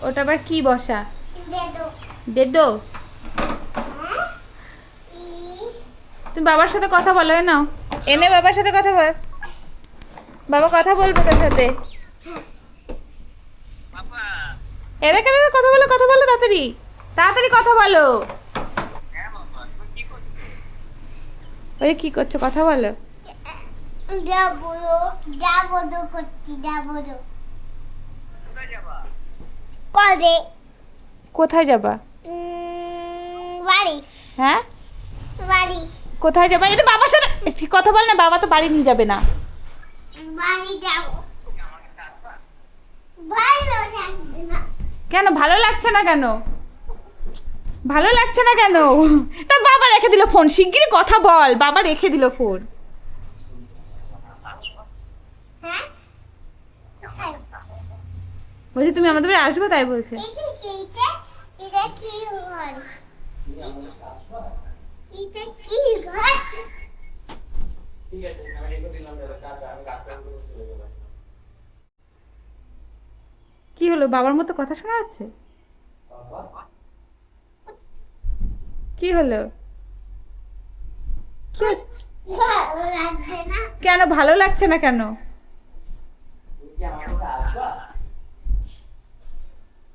ওটা আবার কি বসা? দেদো। তুমি বাবার সাথে কথা বলো, নাও এনে বাবার সাথে কথা বল। বাবা কথা বলবে তোর সাথে। এনে কেন কথা বলো, কথা বলো তাড়াতাড়ি, তাড়াতাড়ি কথা বলো। ওই কি করছো, কথা বলো। কোথায় যাবা? বাড়ি। হ্যাঁ বাড়ি। কোথায় যাবা? এই তো বাবার সাথে কথা বল না, বাবা তো বাড়ি নিয়ে যাবে না। বাড়ি যাব। ভালো লাগছে না। কেন ভালো লাগছে না কেন? ভালো লাগছে না কেন? তা বাবা রেখে দিল ফোন, শিগগিরই কথা বল। বাবা রেখে দিল ফোন। হ্যাঁ? বলছি তুমি আমাদের বাড়ি আসবে, তাই বলছে। এটা কি ঘর? এটা কি ঘর? ঠিক আছে, আমি রেখে দিলাম, টাটা। আমি ডাক্তার বলে চলে গেলাম। কি হলো, বাবার মতো কথা শোনা যাচ্ছে? বাবা কি হলো? ভালো লাগছে না। কেন ভালো লাগছে না কেন? তুমি কি আমার সাথে আসবা?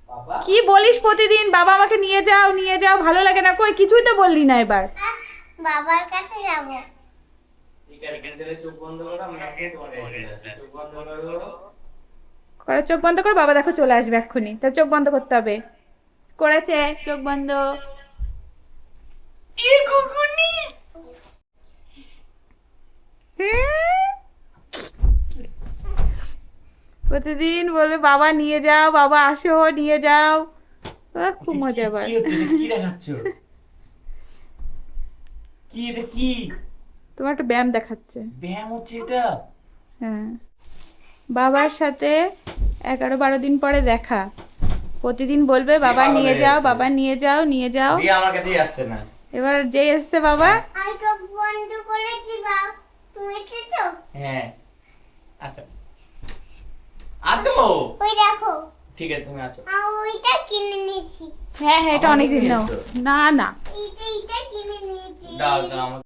বাবা কি বলিস প্রতিদিন, বাবা আমাকে নিয়ে যাও নিয়ে যাও, ভালো লাগে না। কই কিছুই তো বললি না এবার। বাবার কাছে যাব। ঠিক আছে, এখান থেকে চোখ বন্ধ করো, আমি এখনই তোমার কাছে চলে আসছি। চোখ বন্ধ করো। করে চোখ বন্ধ কর, বাবা দেখো চলে আসবে এক্ষুনি। তা চোখ বন্ধ করতে হবে। করেছে চোখ বন্ধ। প্রতিদিন বলে বাবা নিয়ে যাও, বাবা আসো নিয়ে যাও। খুব মজা আবার। কি হচ্ছে এটা? কি দেখাচ্ছ? কি এটা? কি তোমার একটা ব্যায়াম দেখাচ্ছে। ব্যায়াম হচ্ছে এটা? হ্যাঁ, বাবার সাথে 11-12 দিন পরে দেখা। প্রতিদিন বলবে বাবা পাগল নিয়ে হয়ে যাও, গেছে। বাবা নিয়ে যাও নিয়ে যাও। দিয়ে আমার কাছেই আসছে না। এবার যেই এসছে বাবা, আমি চোখ বন্ধ করেছি বাবা। তুমি এসেছো? হ্যাঁ, আচ্ছা আছো? ওই দেখো। ঠিক আছে, তুমি আছো। আমি ওইটা কিনে নিয়েছি। হ্যাঁ হ্যাঁ এটা আমাকে অনেকদিন নাও। নিয়েছো? না না এইটা কিনে নিয়েছি। দাও দাও আমাকে।